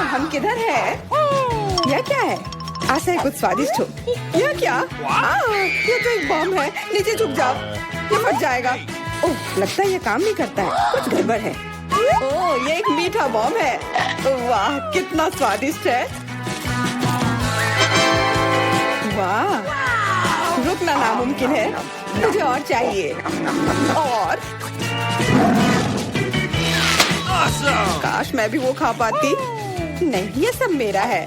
हम किधर है? यह क्या है? आशा है कुछ स्वादिष्ट हो। यह क्या? ये तो एक बम है। नीचे झुक जाओ, ये फट जाएगा। ओह, लगता है ये काम नहीं करता है, कुछ गड़बड़ है। ओह, ये एक मीठा बम है। वाह, कितना स्वादिष्ट है। वाह, रुकना नामुमकिन है। मुझे और चाहिए। और काश मैं भी वो खा पाती। नहीं, ये सब मेरा है।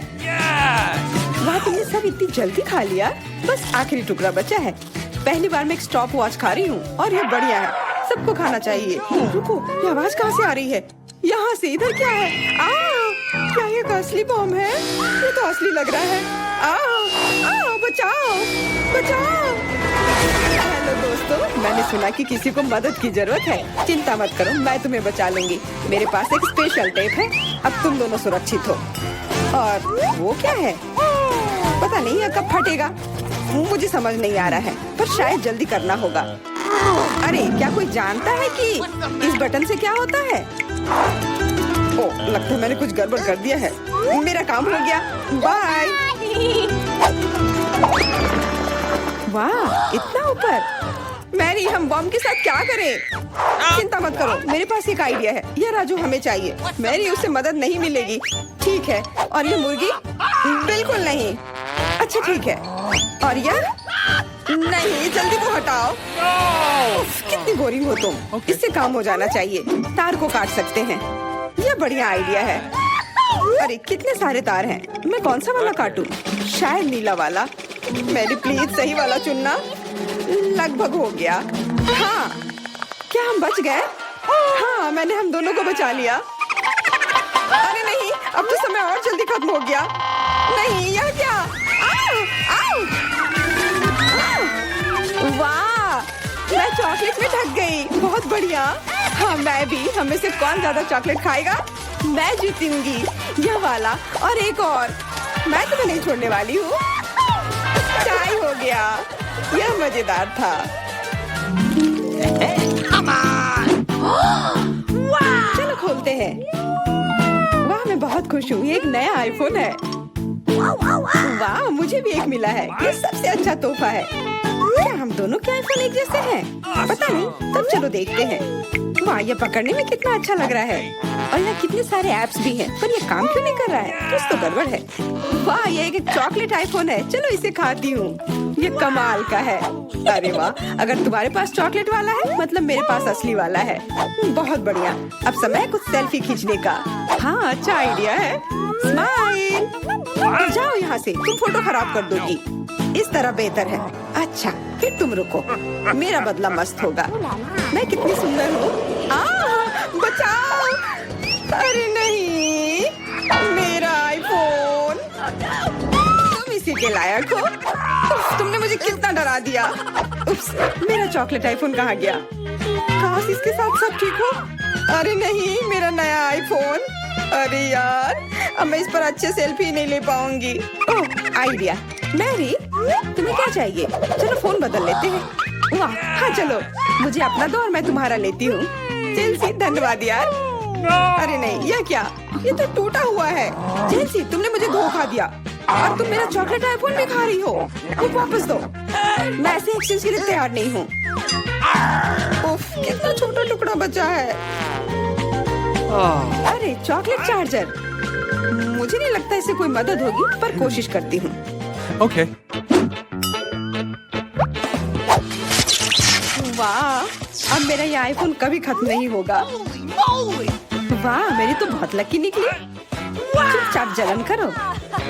वाह, तुमने सब इतनी जल्दी खा लिया। बस आखिरी टुकड़ा बचा है। पहली बार मैं एक स्टॉप वॉच खा रही हूँ और ये बढ़िया है। सबको खाना चाहिए। रुको, ये आवाज कहाँ से आ रही है? यहाँ से। इधर क्या है? क्या ये असली बम है? ये तो असली लग रहा है। बचाओ, बचाओ। हेलो दोस्तों, मैंने सुना कि किसी को मदद की जरूरत है। चिंता मत करो, मैं तुम्हें बचा लूंगी। मेरे पास एक स्पेशल टेप है। अब तुम दोनों सुरक्षित हो। और वो क्या है? पता नहीं यह कब फटेगा। मुझे समझ नहीं आ रहा है, पर शायद जल्दी करना होगा। अरे, क्या कोई जानता है कि इस बटन से क्या होता है? ओह, लगता है मैंने कुछ गड़बड़ कर दिया है। मेरा काम हो गया। बाय। वाह, इतना ऊपर। मैरी, हम बम के साथ क्या करें? चिंता मत करो, मेरे पास एक आइडिया है। यह राजू हमें चाहिए। मैरी, उससे मदद नहीं मिलेगी। ठीक है। और ये मुर्गी? बिल्कुल नहीं। अच्छा, ठीक है। और यह? नहीं, जल्दी को हटाओ। कितनी बोरिंग हो तुम। इससे काम हो जाना चाहिए। तार को काट सकते हैं। यह बढ़िया आइडिया है। अरे, कितने सारे तार हैं। मैं कौन सा वाला काटूं? शायद नीला वाला। मेरी प्लीज सही वाला चुनना। लगभग हो गया। हाँ, क्या हम बच गए? हाँ, मैंने हम दोनों को बचा लिया। अरे नहीं, अब तो समय और जल्दी खत्म हो गया। नहीं, यह क्या? आओ, आओ। वाह, मैं चॉकलेट में ढक गई। बहुत बढ़िया। हाँ, मैं भी। हमें से कौन ज्यादा चॉकलेट खाएगा? मैं जीतूंगी। यह वाला और एक और। मैं तुम्हें नहीं छोड़ने वाली हूँ। टाई हो गया। यह मजेदार था। चलो खोलते हैं। वाह, मैं बहुत खुश हूँ। ये एक नया आईफोन है। वाह, मुझे भी एक मिला है। ये सबसे अच्छा तोहफा है। क्या हम दोनों के आईफोन एक जैसे हैं? पता नहीं, तब चलो देखते हैं। वाह, ये पकड़ने में कितना अच्छा लग रहा है। और यहाँ कितने सारे ऐप्स भी हैं, पर ये काम क्यों नहीं कर रहा है? कुछ तो गड़बड़ है। वाह, ये एक चॉकलेट आईफोन है। चलो इसे खाती हूँ। ये कमाल का है। अरे वाह, अगर तुम्हारे पास चॉकलेट वाला है, मतलब मेरे पास असली वाला है। बहुत बढ़िया। अब समय कुछ सेल्फी खींचने का। हाँ, अच्छा आइडिया है। स्माइल। जाओ यहाँ से, तुम फोटो खराब कर दोगी। इस तरह बेहतर है। अच्छा, फिर तुम रुको। मेरा बदला मस्त होगा। मैं कितनी सुंदर हूँ। बचाओ। अरे नहीं, मेरा आईफोन। तुम इसी के लायक हो। तुमने मुझे कितना डरा दिया। उप्स, मेरा चॉकलेट आईफोन कहाँ गया? काश इसके साथ सब ठीक हो। अरे नहीं, मेरा नया आईफोन। अरे यार, अब मैं इस पर अच्छे सेल्फी नहीं ले पाऊंगी। ओह, आइडिया। मैरी, तुम्हें क्या चाहिए? चलो फोन बदल लेते हैं। वाह, हाँ चलो। मुझे अपना दो और मैं तुम्हारा लेती हूँ। जेलसी, धन्यवाद यार। अरे नहीं, यह क्या? ये तो टूटा हुआ है। जेलसी, तुमने मुझे धोखा दिया और तुम मेरा चॉकलेट आईफोन भी खा रही हो। तुम वापस दो। मैं ऐसे एक्सचेंज के लिए तैयार नहीं हूँ। उफ, कितना छोटा टुकड़ा बचा है। अरे, चॉकलेट चार्जर। मुझे नहीं लगता इससे कोई मदद होगी, पर कोशिश करती हूँ। Okay. वाह, अब मेरा ये आईफोन कभी खत्म नहीं होगा। वाह, मेरी तो बहुत लकी निकली। चुपचाप जलन करो।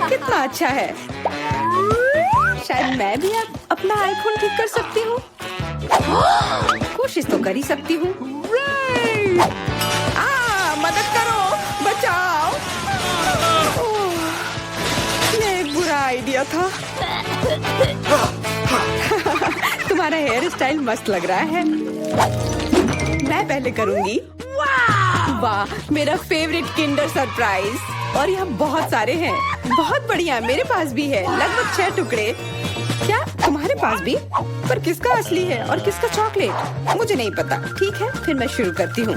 कितना अच्छा है। शायद मैं भी अब अपना आईफोन ठीक कर सकती हूँ। कोशिश तो कर ही सकती हूँ। मदद करो, बचाओ। ये एक बुरा आइडिया था। तुम्हारा हेयर स्टाइल मस्त लग रहा है। मैं पहले करूंगी। वाह, मेरा फेवरेट किंडर सरप्राइज। और यहाँ बहुत सारे हैं। बहुत बढ़िया, मेरे पास भी है। लगभग 6 टुकड़े। क्या तुम्हारे पास भी? पर किसका असली है और किसका चॉकलेट? मुझे नहीं पता। ठीक है, फिर मैं शुरू करती हूँ।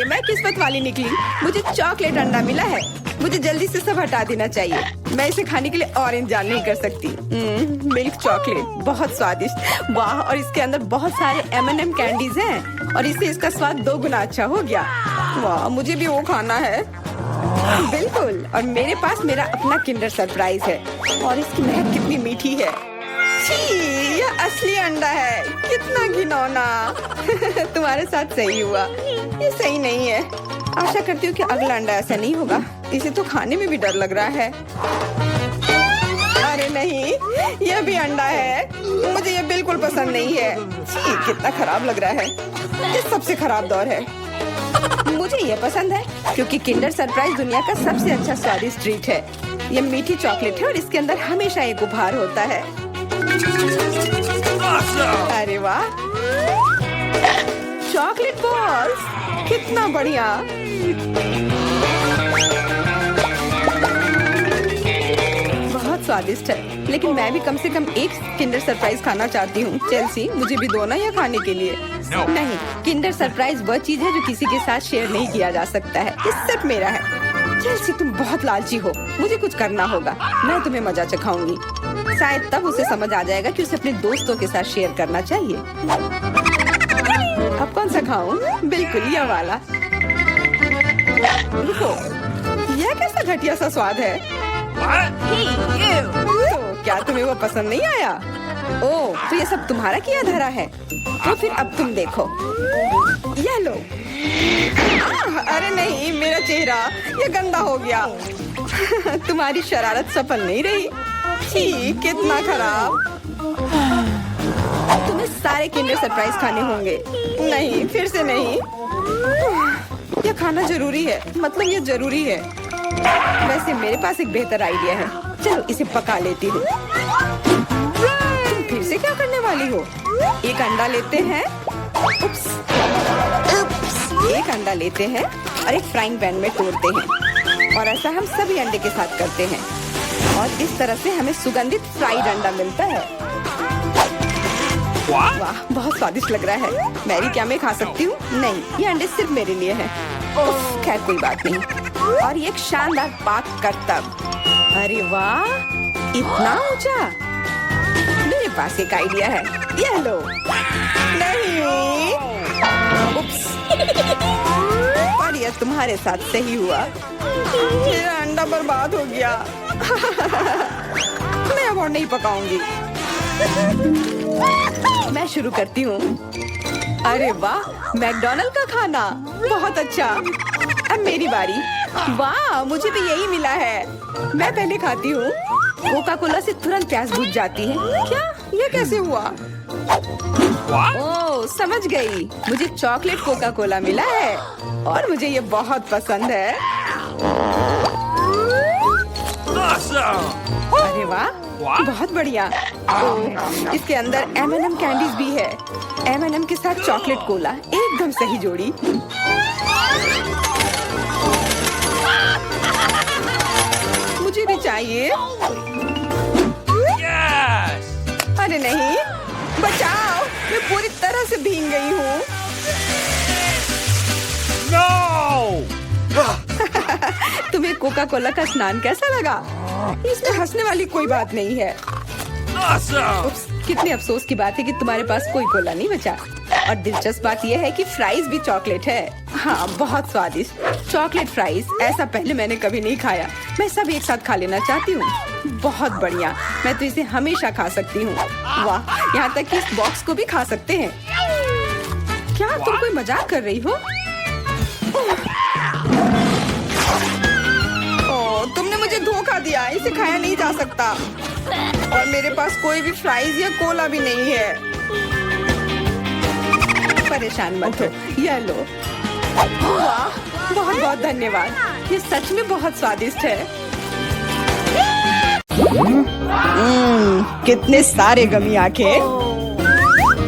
अरे मैं किस्मत वाली निकली, मुझे चॉकलेट अंडा मिला है। मुझे जल्दी से सब हटा देना चाहिए। मैं इसे खाने के लिए और इंतजार नहीं कर सकती। मिल्क चॉकलेट बहुत स्वादिष्ट, वाह। और इसके अंदर बहुत सारे M&M कैंडीज हैं और इससे इसका स्वाद 2 गुना अच्छा हो गया। वाह, मुझे भी वो खाना है। बिल्कुल, और मेरे पास मेरा अपना किंडर सरप्राइज है और इसकी महक कितनी मीठी है। छी, यह असली अंडा है, कितना घिनौना। तुम्हारे साथ सही हुआ, ये सही नहीं है। आशा करती हूँ कि अगला अंडा ऐसा नहीं होगा। इसे तो खाने में भी डर लग रहा है। अरे नहीं, यह भी अंडा है। मुझे ये बिल्कुल पसंद नहीं है। छी, कितना खराब लग रहा है। ये सबसे खराब दौर है। मुझे ये पसंद है क्योंकि किंडर सरप्राइज दुनिया का सबसे अच्छा स्वादिष्ट ट्रीट है। ये मीठी चॉकलेट है और इसके अंदर हमेशा एक उपहार होता है। अरे वाह, चॉकलेट बॉल्स, कितना बढ़िया। बहुत स्वादिष्ट है, लेकिन मैं भी कम से कम एक किंडर सरप्राइज खाना चाहती हूँ। चेल्सी, मुझे भी दो ना यह खाने के लिए। नहीं, किंडर सरप्राइज वह चीज है जो किसी के साथ शेयर नहीं किया जा सकता है। ये सिर्फ मेरा है। चेल्सी, तुम बहुत लालची हो। मुझे कुछ करना होगा। मैं तुम्हें मजा चखाऊंगी। शायद तब उसे समझ आ जाएगा कि उसे अपने दोस्तों के साथ शेयर करना चाहिए। अब कौन सा खाऊं? बिल्कुल यह वाला। रुको, यह कैसा घटिया सा स्वाद है? तो क्या तुम्हें वो पसंद नहीं आया? ओह, तो ये सब तुम्हारा किया धरा है। तो फिर अब तुम देखो, यह लो। अरे नहीं, मेरा चेहरा ये गंदा हो गया। तुम्हारी शरारत सफल नहीं रही। छी, कितना खराब। तुम्हें सारे किंडर सरप्राइज खाने होंगे। नहीं, फिर से नहीं। यह खाना जरूरी है, मतलब ये जरूरी है। वैसे मेरे पास एक बेहतर आइडिया है। चलो इसे पका लेती हूँ। तुम फिर से क्या करने वाली हो? एक अंडा लेते हैं। उप्स, एक अंडा लेते हैं और एक फ्राइंग पैन में तोड़ते हैं और ऐसा हम सभी अंडे के साथ करते हैं और इस तरह से हमें सुगंधित फ्राइड अंडा मिलता है। वाह, बहुत स्वादिष्ट लग रहा है। मैरी, क्या मैं खा सकती हूँ? नहीं, ये अंडे सिर्फ मेरे लिए हैं। खैर कोई बात नहीं। और ये एक शानदार पाक करतब। अरे वाह, इतना ऊंचा। मेरे पास एक आइडिया है, ये लो। नहीं, उप्स। और ये तुम्हारे साथ सही हुआ। मेरा अंडा बर्बाद हो गया। मैं अब और नहीं पकाऊंगी। मैं शुरू करती हूँ। अरे वाह, मैकडॉनल्ड का खाना, बहुत अच्छा। अब मेरी बारी। वाह, मुझे भी यही मिला है। मैं पहले खाती हूँ। कोका कोला से तुरंत प्यास बुझ जाती है। क्या, ये कैसे हुआ? ओह, समझ गई। मुझे चॉकलेट कोका कोला मिला है और मुझे ये बहुत पसंद है। अरे वाह, बहुत बढ़िया। ओह, इसके अंदर M&M कैंडीज भी है। M&M के साथ चॉकलेट कोला, एकदम सही जोड़ी। मुझे भी चाहिए। अरे नहीं, बचाओ, मैं पूरी तरह से भीग गई हूँ। तुम्हें कोका कोला का स्नान कैसा लगा? इसमें हंसने वाली कोई बात नहीं है। उप्स, कितने अफसोस की बात है कि तुम्हारे पास कोई कोला नहीं बचा। और दिलचस्प बात यह है कि फ्राइज भी चॉकलेट है। हाँ, बहुत स्वादिष्ट चॉकलेट फ्राइज। ऐसा पहले मैंने कभी नहीं खाया। मैं सब एक साथ खा लेना चाहती हूँ। बहुत बढ़िया, मैं तो इसे हमेशा खा सकती हूँ। वाह, यहाँ तक कि इस बॉक्स को भी खा सकते हैं। क्या तुम कोई मजाक कर रही हो? ओह, तुमने मुझे धोखा दिया। इसे खाया नहीं जा सकता और मेरे पास कोई भी फ्राइज या कोला भी नहीं है। परेशान मत हो, यह लो। वाह, बहुत बहुत धन्यवाद। ये सच में बहुत स्वादिष्ट है। कितने सारे गमी आंखें।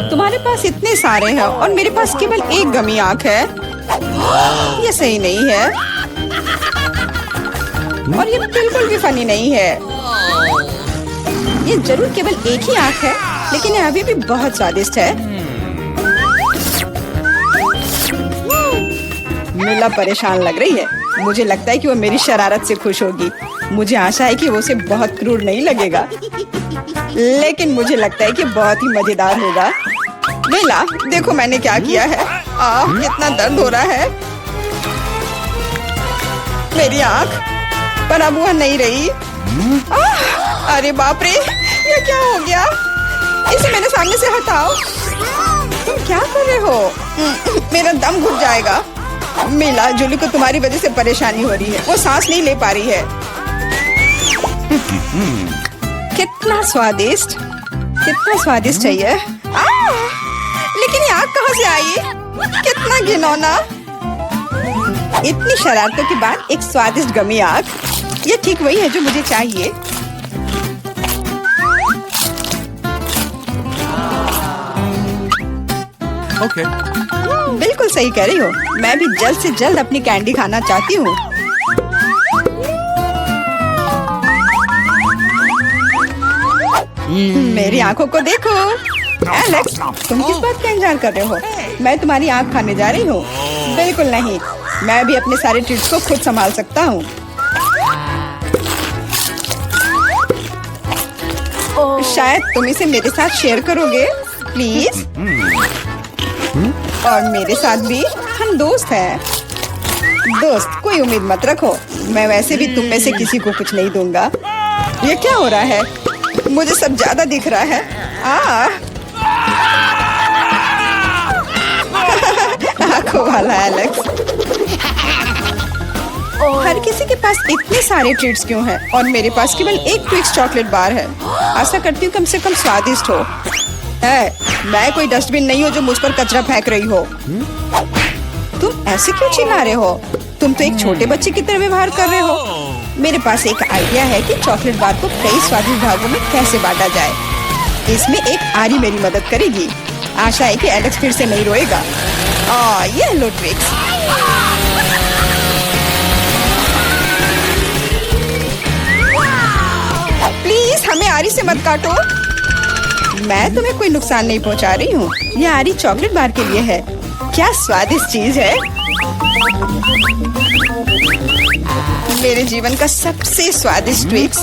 तुम्हारे पास इतने सारे हैं और मेरे पास केवल एक गमी आंख है। ये सही नहीं है और ये बिल्कुल भी फनी नहीं है। ये जरूर केवल एक ही आंख है, लेकिन यह अभी भी बहुत स्वादिष्ट है। मिला परेशान लग रही है। मुझे लगता है कि वो मेरी शरारत से खुश होगी। मुझे आशा है कि वो उसे बहुत क्रूर नहीं लगेगा, लेकिन मुझे लगता है कि बहुत ही मजेदार होगा। मिला, देखो मैंने क्या किया है। कितना दर्द हो रहा है। मेरी आँख, पर अब वह नहीं रही। अरे बाप रे, ये क्या हो गया? इसे मेरे सामने से हटाओ। तुम क्या कर रहे हो? मेरा दम घुट जाएगा। मिला, जूली को तुम्हारी वजह से परेशानी हो रही है। वो सांस नहीं ले पा रही है। कितना स्वादिष्ट, कितना स्वादिष्ट चाहिए। लेकिन ये आग कहाँ से आई? कितना घिनौना। इतनी शरारतों के बाद एक स्वादिष्ट गमी आग, ये ठीक वही है जो मुझे चाहिए। Okay. बिल्कुल सही कह रही हो। मैं भी जल्द से जल्द अपनी कैंडी खाना चाहती हूँ। मेरी आंखों को देखो। एलेक्स, तुम किस बात का इंतजार कर रहे हो? मैं तुम्हारी आंख खाने जा रही हूँ। बिल्कुल नहीं, मैं भी अपने सारे ट्रीट्स को खुद संभाल सकता हूँ। शायद तुम इसे मेरे साथ शेयर करोगे, प्लीज? और मेरे साथ भी, हम दोस्त हैं। दोस्त, कोई उम्मीद मत रखो। मैं वैसे भी तुम में से किसी को कुछ नहीं दूंगा। ये क्या हो रहा है? मुझे सब ज्यादा दिख रहा है। आंखों वाला एलेक्स। हर किसी के पास इतने सारे ट्रीट्स क्यों हैं और मेरे पास केवल एक ट्विक्स चॉकलेट बार है? आशा करती हूँ कम से कम स्वादिष्ट हो। मैं कोई डस्टबिन नहीं हूँ जो मुझ पर कचरा फेंक रही हो। तुम ऐसे क्यों चिल्ला रहे हो? तुम तो एक छोटे बच्चे की तरह व्यवहार कर रहे हो। मेरे पास एक आइडिया है कि चॉकलेट बार को कई स्वादिष्ट भागों में कैसे बांटा जाए। इसमें एक आरी मेरी मदद करेगी। आशा है कि एलेक्स फिर से नहीं रोएगा। ये लो ट्विक्स। प्लीज हमें आरी से मत काटो। मैं तुम्हें कोई नुकसान नहीं पहुंचा रही हूँ। ये आरी चॉकलेट बार के लिए है। क्या स्वादिष्ट चीज है। मेरे जीवन का सबसे स्वादिष्ट ट्विक्स।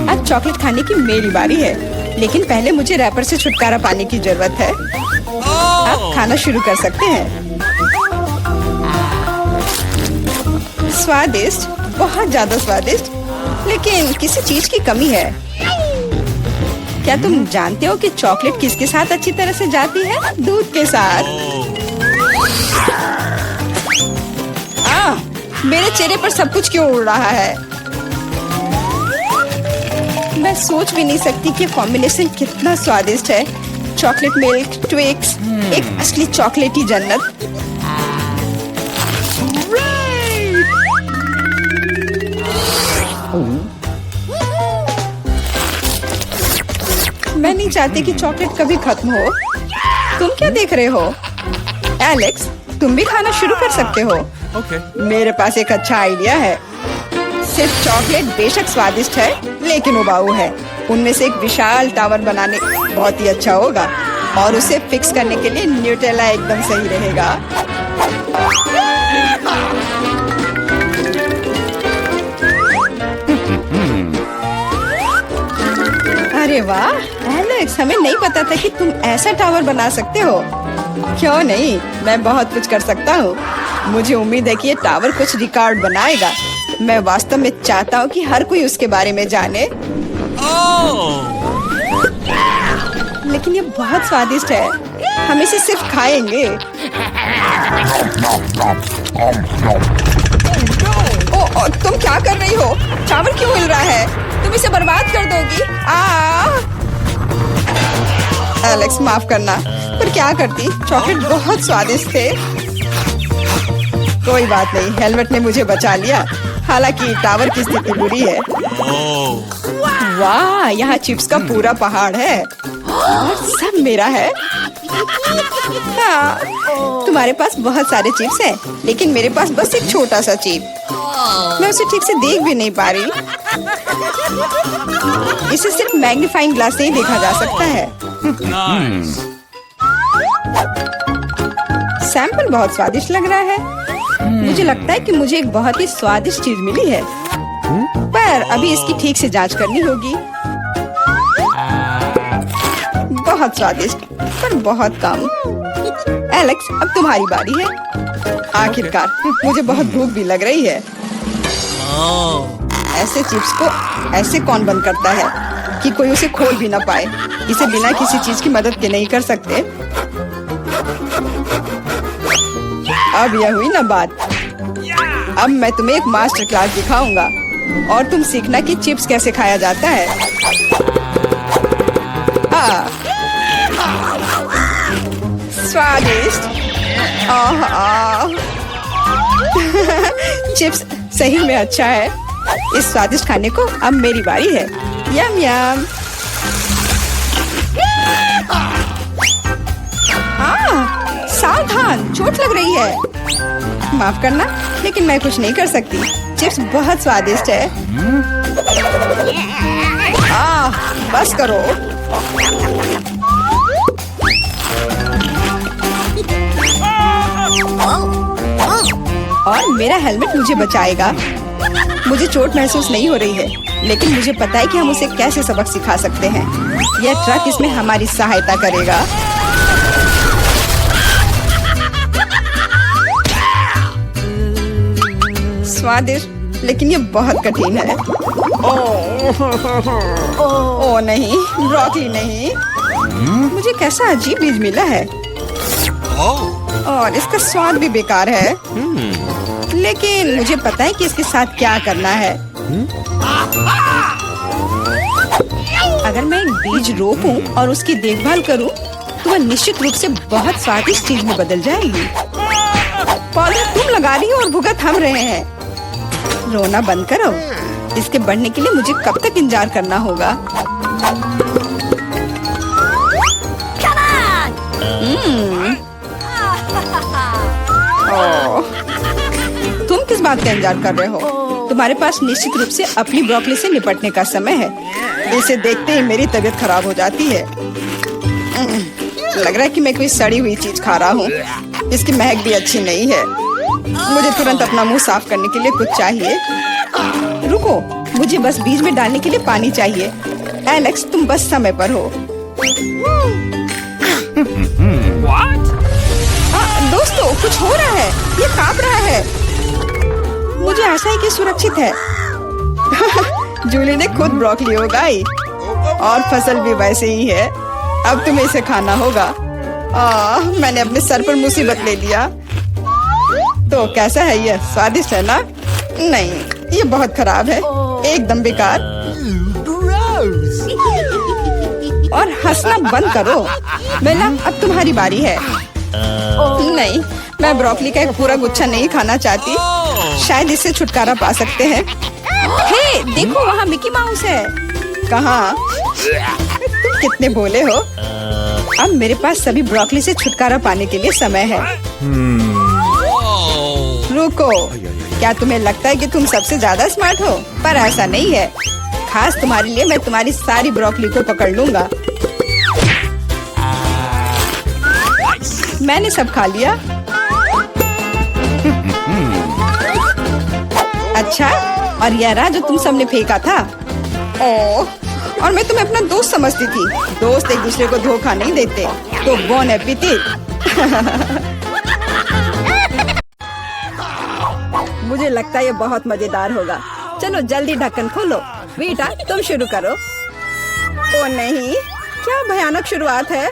अब चॉकलेट खाने की मेरी बारी है, लेकिन पहले मुझे रैपर से छुटकारा पाने की जरूरत है। अब खाना शुरू कर सकते हैं। स्वादिष्ट, बहुत ज्यादा स्वादिष्ट, लेकिन किसी चीज की कमी है। क्या तुम जानते हो कि चॉकलेट किसके साथ अच्छी तरह से जाती है? दूध के साथ। मेरे चेहरे पर सब कुछ क्यों उड़ रहा है? मैं सोच भी नहीं सकती कि कॉम्बिनेशन कितना स्वादिष्ट है। चॉकलेट मिल्क ट्विक्स, एक असली चॉकलेटी जन्नत। मैं नहीं चाहती कि चॉकलेट कभी खत्म हो। तुम क्या देख रहे हो? एलेक्स, तुम भी खाना शुरू कर सकते हो। Okay. मेरे पास एक अच्छा आइडिया है। सिर्फ चॉकलेट बेशक स्वादिष्ट है, लेकिन उबाऊ है। उनमें से एक विशाल टावर बनाने बहुत ही अच्छा होगा, और उसे फिक्स करने के लिए न्यूटेला एकदम सही रहेगा। अरे वाह एलेक्स, हमें नहीं पता था कि तुम ऐसा टावर बना सकते हो। क्यों नहीं, मैं बहुत कुछ कर सकता हूँ। मुझे उम्मीद है कि ये टावर कुछ रिकॉर्ड बनाएगा। मैं वास्तव में चाहता हूँ कि हर कोई उसके बारे में जाने। लेकिन ये बहुत स्वादिष्ट है। हम इसे सिर्फ खाएंगे। तुम क्या कर रही हो? टावर क्यों हिल रहा है? तुम इसे बर्बाद कर दोगी। एलेक्स, माफ करना, पर क्या करती? चॉकलेट बहुत स्वादिष्ट थे। कोई बात नहीं, हेलमेट ने मुझे बचा लिया। हालांकि टावर की स्थिति बुरी है। वाह, यहाँ चिप्स का पूरा पहाड़ है और सब मेरा है। हाँ, तुम्हारे पास बहुत सारे चिप्स हैं, लेकिन मेरे पास बस एक छोटा सा चिप। मैं उसे ठीक से देख भी नहीं पा रही। इसे सिर्फ मैग्नीफाइंग ग्लास से ही देखा जा सकता है। सैंपल बहुत स्वादिष्ट लग रहा है। मुझे लगता है कि मुझे एक बहुत ही स्वादिष्ट चीज मिली है, पर अभी इसकी ठीक से जांच करनी होगी। बहुत स्वादिष्ट, पर बहुत कम। एलेक्स, अब तुम्हारी बारी है। आखिरकार मुझे बहुत भूख भी लग रही है। ऐसे चिप्स को ऐसे कौन बंद करता है कि कोई उसे खोल भी ना पाए। इसे बिना किसी चीज की मदद के नहीं कर सकते। अब यह हुई ना बात। अब मैं तुम्हें एक मास्टर क्लास दिखाऊंगा और तुम सीखना कि चिप्स कैसे खाया जाता है। स्वादिष्ट। चिप्स सही में अच्छा है। इस स्वादिष्ट खाने को अब मेरी बारी है। यम यम। सावधान, चोट लग रही है। माफ करना, लेकिन मैं कुछ नहीं कर सकती। चिप्स बहुत स्वादिष्ट है। बस करो। और मेरा हेलमेट मुझे बचाएगा। मुझे चोट महसूस नहीं हो रही है, लेकिन मुझे पता है कि हम उसे कैसे सबक सिखा सकते हैं। यह ट्रक इसमें हमारी सहायता करेगा। स्वादिष्ट, लेकिन ये बहुत कठिन है। ओह नहीं, ब्रोकली नहीं। मुझे कैसा अजीब बीज मिला है और इसका स्वाद भी बेकार है। लेकिन मुझे पता है कि इसके साथ क्या करना है। अगर मैं एक बीज रोपूं और उसकी देखभाल करूं, तो वह निश्चित रूप से बहुत स्वादिष्ट चीज में बदल जाएगी। पौधा तुम लगा रही हो और भुगत हम रहे हैं। रोना बंद करो। इसके बढ़ने के लिए मुझे कब तक इंतजार करना होगा? तुम किस बात का इंतजार कर रहे हो? तुम्हारे पास निश्चित रूप से अपनी ब्रोकली से निपटने का समय है। इसे देखते ही मेरी तबीयत खराब हो जाती है। लग रहा है कि मैं कोई सड़ी हुई चीज खा रहा हूँ। इसकी महक भी अच्छी नहीं है। मुझे तुरंत अपना मुंह साफ करने के लिए कुछ चाहिए। रुको, मुझे बस बीज में डालने के लिए पानी चाहिए। एलेक्स, तुम बस समय पर हो। दोस्तों, कुछ हो रहा है। ये कांप रहा है। मुझे आशा है कि सुरक्षित है। जूली ने खुद ब्रोकली उगाई और फसल भी वैसे ही है। अब तुम्हें इसे खाना होगा। मैंने अपने सर पर मुसीबत ले लिया। तो कैसा है ये? स्वादिष्ट है ना? नहीं, ये बहुत खराब है। एकदम बेकार। और हंसना बंद करो। बेला, अब तुम्हारी बारी है। नहीं, मैं ब्रोकली का एक पूरा गुच्छा नहीं खाना चाहती। शायद इससे छुटकारा पा सकते हैं। हे, देखो वहाँ मिकी माउस है। कहाँ? तुम कितने भोले हो। अब मेरे पास सभी ब्रोकली से छुटकारा पाने के लिए समय है। रुको, क्या तुम्हें लगता है कि तुम सबसे ज्यादा स्मार्ट हो? पर ऐसा नहीं है। खास तुम्हारे लिए मैं तुम्हारी सारी ब्रोकली को पकड़ लूंगा। मैंने सब खा लिया। अच्छा, और यह रहा जो तुम सबने फेंका था। ओह, और मैं तुम्हें अपना दोस्त समझती थी। दोस्त एक दूसरे को धोखा नहीं देते। तो बोन एपेटिट। मुझे लगता है ये बहुत मजेदार होगा। चलो जल्दी ढक्कन खोलो। बेटा, तुम शुरू करो। ओ नहीं, क्या भयानक शुरुआत है।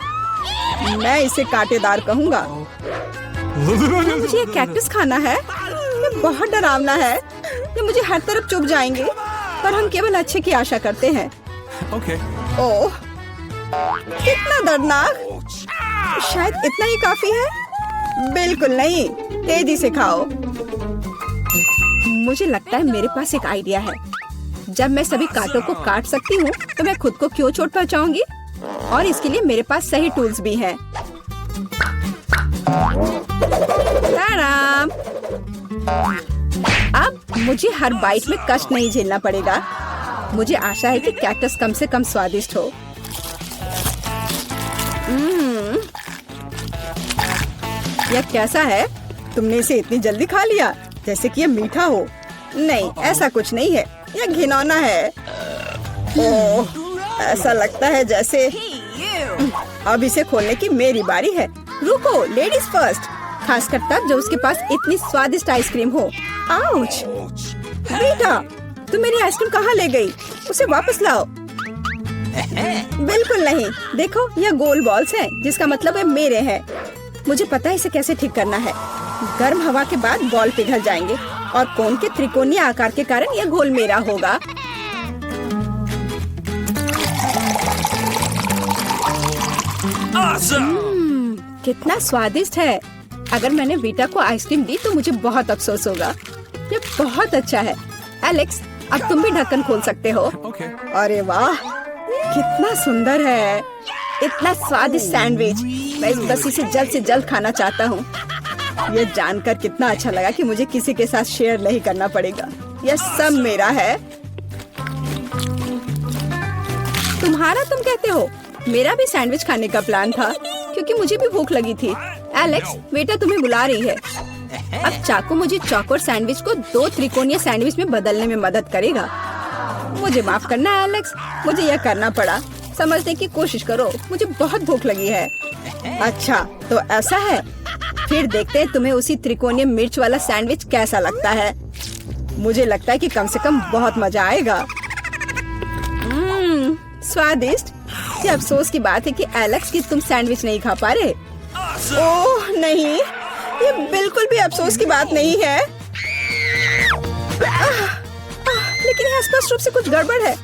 मैं इसे कांटेदार कहूँगा। मुझे ये कैक्टस खाना है। ये बहुत डरावना है। ये मुझे हर तरफ चुभ जाएंगे। पर हम केवल अच्छे की आशा करते हैं। ओह, कितना दर्दनाक। शायद इतना ही काफी है। बिल्कुल नहीं, तेजी से खाओ। मुझे लगता है मेरे पास एक आइडिया है। जब मैं सभी कांटों को काट सकती हूँ, तो मैं खुद को क्यों चोट पहुँचाऊंगी? और इसके लिए मेरे पास सही टूल्स भी हैं। ताराम! अब मुझे हर बाइट में कष्ट नहीं झेलना पड़ेगा। मुझे आशा है कि कैक्टस कम से कम स्वादिष्ट हो। यह कैसा है? तुमने इसे इतनी जल्दी खा लिया जैसे कि यह मीठा हो। नहीं, ऐसा कुछ नहीं है, यह घिनौना है। ओह, ऐसा लगता है जैसे अब इसे खोलने की मेरी बारी है। रुको, लेडीज फर्स्ट। खासकर तब जब उसके पास इतनी स्वादिष्ट आइसक्रीम हो। आउच! बेटा, तुम मेरी आइसक्रीम कहाँ ले गई? उसे वापस लाओ। बिल्कुल नहीं। देखो, यह गोल बॉल्स हैं, जिसका मतलब है मेरे हैं। मुझे पता है इसे कैसे ठीक करना है। गर्म हवा के बाद बॉल पिघल जाएंगे और कोन के त्रिकोणीय आकार के कारण यह घोल मेरा होगा। कितना स्वादिष्ट है। अगर मैंने बीटा को आइसक्रीम दी तो मुझे बहुत अफसोस होगा। ये बहुत अच्छा है। एलेक्स, अब तुम भी ढक्कन खोल सकते हो। अरे वाह, कितना सुंदर है। इतना स्वादिष्ट सैंडविच। मैं बस इसे जल्द से जल्द खाना चाहता हूँ। ये जानकर कितना अच्छा लगा कि मुझे किसी के साथ शेयर नहीं करना पड़ेगा। यह सब मेरा है। तुम्हारा तुम कहते हो? मेरा भी सैंडविच खाने का प्लान था क्योंकि मुझे भी भूख लगी थी। एलेक्स, बेटा तुम्हें बुला रही है। अब चाकू मुझे चौकोर सैंडविच को 2 त्रिकोणीय सैंडविच में बदलने में मदद करेगा। मुझे माफ करना एलेक्स, मुझे यह करना पड़ा। समझने की कोशिश करो, मुझे बहुत भूख लगी है। अच्छा, तो ऐसा है। फिर देखते हैं तुम्हें उसी त्रिकोणीय मिर्च वाला सैंडविच कैसा लगता है। मुझे लगता है कि कम से कम बहुत मजा आएगा। स्वादिष्ट। ये अफसोस की बात है कि एलेक्स कि तुम सैंडविच नहीं खा पा रहे। ओह नहीं, ये बिल्कुल भी अफसोस की बात नहीं है। लेकिन यहाँ स्पष्ट रूप से कुछ गड़बड़ है।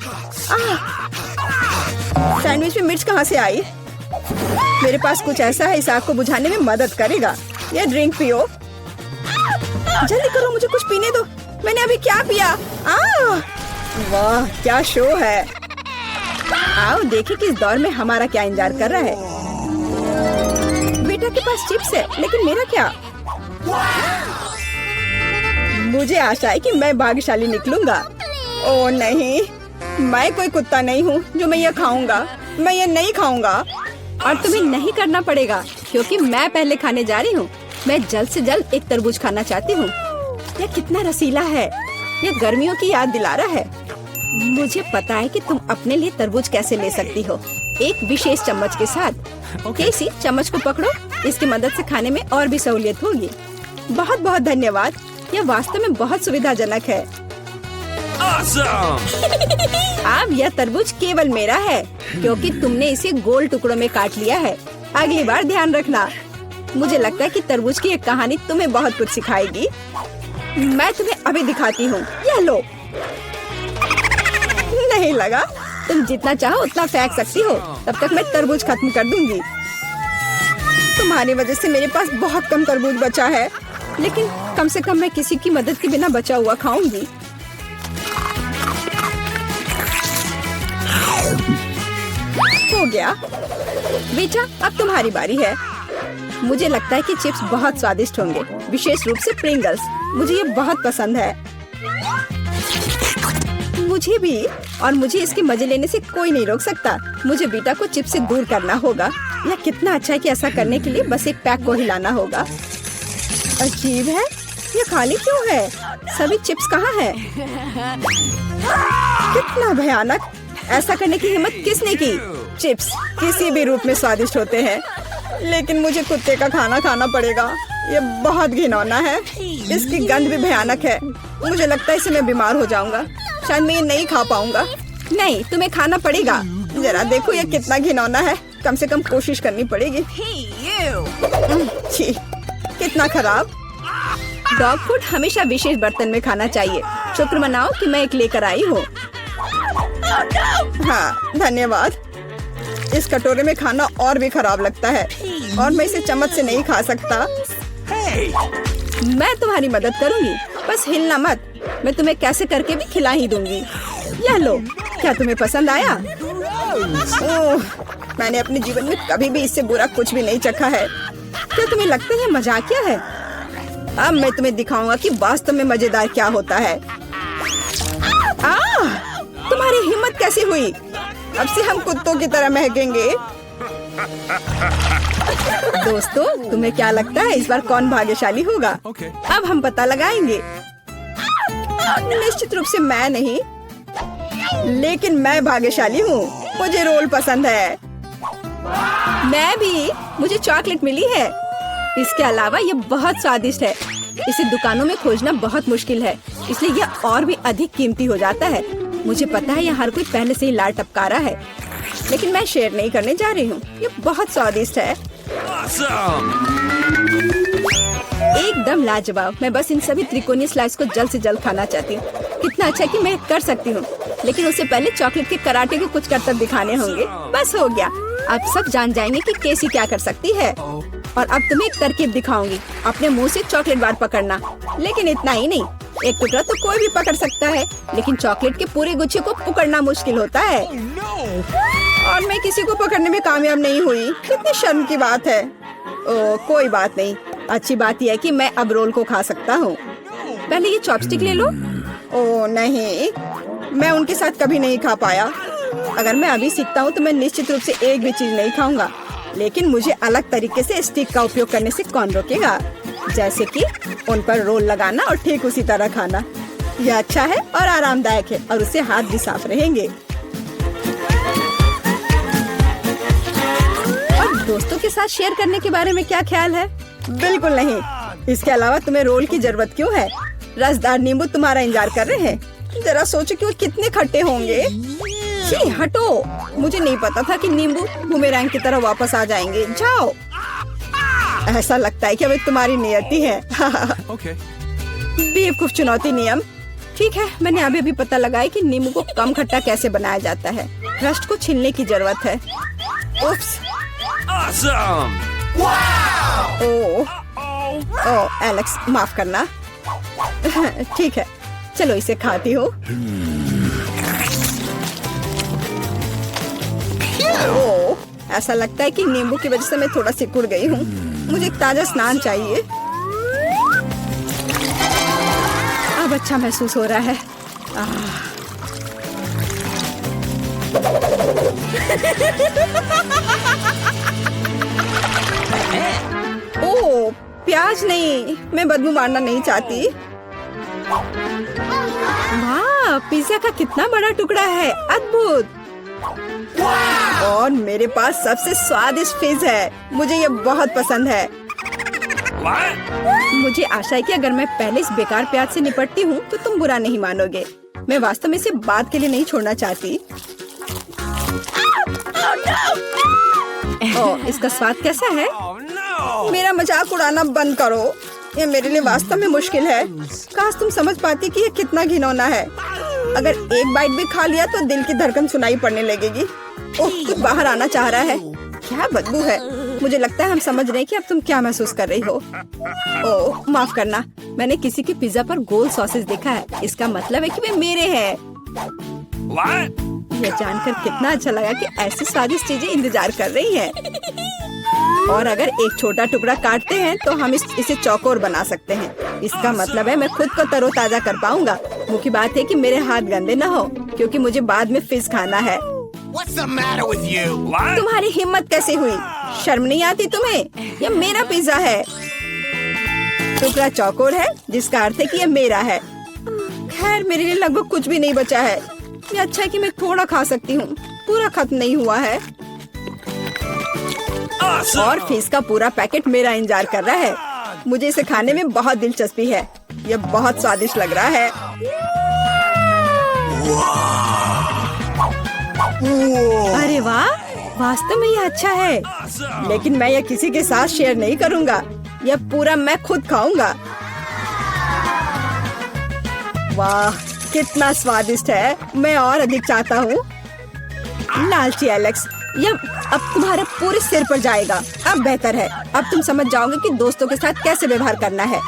सैंडविच में मिर्च कहाँ से आई? मेरे पास कुछ ऐसा है, इस आग को बुझाने में मदद करेगा। ये ड्रिंक पियो। जल्दी करो, मुझे कुछ पीने दो। मैंने अभी क्या पिया? वाह, क्या शो है। आओ देखें कि इस दौर में हमारा क्या इंतजार कर रहा है। बेटा के पास चिप्स है, लेकिन मेरा क्या? मुझे आशा है कि मैं भाग्यशाली निकलूंगा। ओह नहीं, मैं कोई कुत्ता नहीं हूँ जो मैं ये खाऊंगा। मैं ये नहीं खाऊंगा। और तुम्हें नहीं करना पड़ेगा क्योंकि मैं पहले खाने जा रही हूँ। मैं जल्द से जल्द एक तरबूज खाना चाहती हूँ। यह कितना रसीला है। यह गर्मियों की याद दिला रहा है। मुझे पता है कि तुम अपने लिए तरबूज कैसे ले सकती हो, एक विशेष चम्मच के साथ। केसी, चम्मच को पकड़ो। इसकी मदद से खाने में और भी सहूलियत होगी। बहुत बहुत धन्यवाद। यह वास्तव में बहुत सुविधाजनक है। अब यह तरबूज केवल मेरा है क्योंकि तुमने इसे गोल टुकड़ों में काट लिया है। अगली बार ध्यान रखना। मुझे लगता है कि तरबूज की एक कहानी तुम्हें बहुत कुछ सिखाएगी। मैं तुम्हें अभी दिखाती हूँ। यह लो। नहीं लगा? तुम जितना चाहो उतना फेंक सकती हो, तब तक मैं तरबूज खत्म कर दूंगी। तुम्हारी वजह से मेरे पास बहुत कम तरबूज बचा है, लेकिन कम से कम मैं किसी की मदद के बिना बचा हुआ खाऊंगी। हो गया। बेटा, अब तुम्हारी बारी है। मुझे लगता है कि चिप्स बहुत स्वादिष्ट होंगे, विशेष रूप से प्रिंगल्स। मुझे ये बहुत पसंद है। मुझे भी। और मुझे इसके मजे लेने से कोई नहीं रोक सकता। मुझे बेटा को चिप्स से दूर करना होगा। यह कितना अच्छा है कि ऐसा करने के लिए बस एक पैक को हिलाना होगा। अजीब है, ये खाली क्यों है? सभी चिप्स कहाँ हैं? कितना भयानक। ऐसा करने की हिम्मत किसने की? चिप्स किसी भी रूप में स्वादिष्ट होते हैं, लेकिन मुझे कुत्ते का खाना खाना पड़ेगा। ये बहुत घिनौना है। इसकी गंध भी भयानक है। मुझे लगता है इससे मैं बीमार हो जाऊंगा। शायद मैं ये नहीं खा पाऊंगा। नहीं, तुम्हें खाना पड़ेगा। जरा देखो ये कितना घिनौना है। कम से कम कोशिश करनी पड़ेगी। छी, कितना खराब। डॉग फूड हमेशा विशेष बर्तन में खाना चाहिए। शुक्र मनाओ कि मैं एक लेकर आई हूँ। हाँ, धन्यवाद। इस कटोरे में खाना और भी खराब लगता है और मैं इसे चम्मच से नहीं खा सकता। मैं तुम्हारी मदद करूंगी, बस हिलना मत। मैं तुम्हें कैसे करके भी खिला ही दूंगी। यह लो। क्या तुम्हें पसंद आया? ओह, मैंने अपने जीवन में कभी भी इससे बुरा कुछ भी नहीं चखा है। क्या तुम्हें लगता है मजाकिया है? अब मैं तुम्हें दिखाऊंगा कि वास्तव में मजेदार क्या होता है। तुम्हारी हिम्मत कैसी हुई? अब से हम कुत्तों की तरह महकेंगे। दोस्तों, तुम्हें क्या लगता है इस बार कौन भाग्यशाली होगा? अब हम पता लगाएंगे। निश्चित रूप से मैं नहीं, लेकिन मैं भाग्यशाली हूँ। मुझे रोल पसंद है। मैं भी। मुझे चॉकलेट मिली है। इसके अलावा ये बहुत स्वादिष्ट है। इसे दुकानों में खोजना बहुत मुश्किल है, इसलिए यह और भी अधिक कीमती हो जाता है। मुझे पता है यह हर कोई पहले से ही लाल टपका रहा है, लेकिन मैं शेयर नहीं करने जा रही हूँ। ये बहुत स्वादिष्ट है। एकदम लाजवाब। मैं बस इन सभी त्रिकोणीय स्लाइस को जल्द से जल्द खाना चाहती हूँ। कितना अच्छा है कि मैं कर सकती हूँ, लेकिन उससे पहले चॉकलेट के कराटे के कुछ करतब दिखाने होंगे। बस हो गया। अब सब जान जाएंगे कि केसी क्या कर सकती है। और अब तुम्हें एक तरकीब दिखाऊंगी। अपने मुंह से चॉकलेट बार पकड़ना, लेकिन इतना ही नहीं। एक टुकड़ा तो कोई भी पकड़ सकता है, लेकिन चॉकलेट के पूरे गुच्छे को पकड़ना मुश्किल होता है। और मैं किसी को पकड़ने में कामयाब नहीं हुई। कितनी शर्म की बात है। ओह, कोई बात नहीं। अच्छी बात यह है कि मैं अब रोल को खा सकता हूँ। पहले ये चॉपस्टिक ले लो। ओह नहीं, मैं उनके साथ कभी नहीं खा पाया। अगर मैं अभी सीखता हूँ तो मैं निश्चित रूप से एक भी चीज नहीं खाऊंगा, लेकिन मुझे अलग तरीके से स्टिक का उपयोग करने से कौन रोकेगा? जैसे कि उन पर रोल लगाना और ठीक उसी तरह खाना। यह अच्छा है और आरामदायक है, और उससे हाथ भी साफ रहेंगे। और दोस्तों के साथ शेयर करने के बारे में क्या ख्याल है? बिल्कुल नहीं। इसके अलावा तुम्हें रोल की जरूरत क्यों है? रसदार नींबू तुम्हारा इंतजार कर रहे हैं। जरा सोचो कि वो कितने खट्टे होंगे। छी, हटो। मुझे नहीं पता था कि नींबू बूमेरैंग की तरह वापस आ जाएंगे। जाओ। ऐसा लगता है कि अब तुम्हारी नियति है। बेवकूफ चुनौती नियम। ठीक है, मैंने अभी भी पता लगाया कि नींबू को कम खट्टा कैसे बनाया जाता है। रस्ट को छीलने की जरूरत है। उप्स। ओह एलेक्स, माफ करना। ठीक है, चलो इसे खाती हूँ। ओह, ऐसा लगता है कि नींबू की वजह से मैं थोड़ा सिकुड़ गई हूँ। मुझे एक ताजा स्नान चाहिए। अब अच्छा महसूस हो रहा है। ओह, प्याज नहीं। मैं बदबू मारना नहीं चाहती। वाह, पिज़्ज़ा का कितना बड़ा टुकड़ा है। अद्भुत। और मेरे पास सबसे स्वादिष्ट फिज है। मुझे ये बहुत पसंद है। मुझे आशा है कि अगर मैं पहले इस बेकार प्याज से निपटती हूँ तो तुम बुरा नहीं मानोगे। मैं वास्तव में इसे बात के लिए नहीं छोड़ना चाहती। ओह, इसका स्वाद कैसा है? मेरा मजाक उड़ाना बंद करो। ये मेरे लिए वास्तव में मुश्किल है। काश तुम समझ पाती कि ये कितना घिनौना है। अगर एक बाइट भी खा लिया तो दिल की धड़कन सुनाई पड़ने लगेगी। ओह, कुछ बाहर आना चाह रहा है। क्या बदबू है। मुझे लगता है हम समझ रहे हैं कि अब तुम क्या महसूस कर रही हो। ओह, माफ करना। मैंने किसी के पिज्जा पर गोल सॉसेज देखा है। इसका मतलब है कि वे मेरे हैं। यह जानकर कितना अच्छा लगा कि ऐसी स्वादिष्ट चीजें इंतजार कर रही हैं। और अगर एक छोटा टुकड़ा काटते हैं तो हम इसे चौकोर बना सकते हैं। इसका मतलब है मैं खुद को तरोताजा कर पाऊंगा। मुख्य बात है कि मेरे हाथ गंदे न हो, क्योंकि मुझे बाद में फिज खाना है। तुम्हारी हिम्मत कैसे हुई? शर्म नहीं आती तुम्हें? यह मेरा पिज्जा है। टुकड़ा चौकोर है, जिसका अर्थ है कि यह मेरा है। खैर, मेरे लिए लगभग कुछ भी नहीं बचा है। ये अच्छा है कि मैं थोड़ा खा सकती हूँ। पूरा खत्म नहीं हुआ है। और फिज का पूरा पैकेट मेरा इंतजार कर रहा है। मुझे इसे खाने में बहुत दिलचस्पी है। यह बहुत स्वादिष्ट लग रहा है। अरे वाह, वास्तव में यह अच्छा है। लेकिन मैं यह किसी के साथ शेयर नहीं करूँगा। यह पूरा मैं खुद खाऊंगा। वाह, कितना स्वादिष्ट है। मैं और अधिक चाहता हूँ। लालची एलेक्स, यह अब तुम्हारे पूरे सिर पर जाएगा। अब बेहतर है। अब तुम समझ जाओगे कि दोस्तों के साथ कैसे व्यवहार करना है।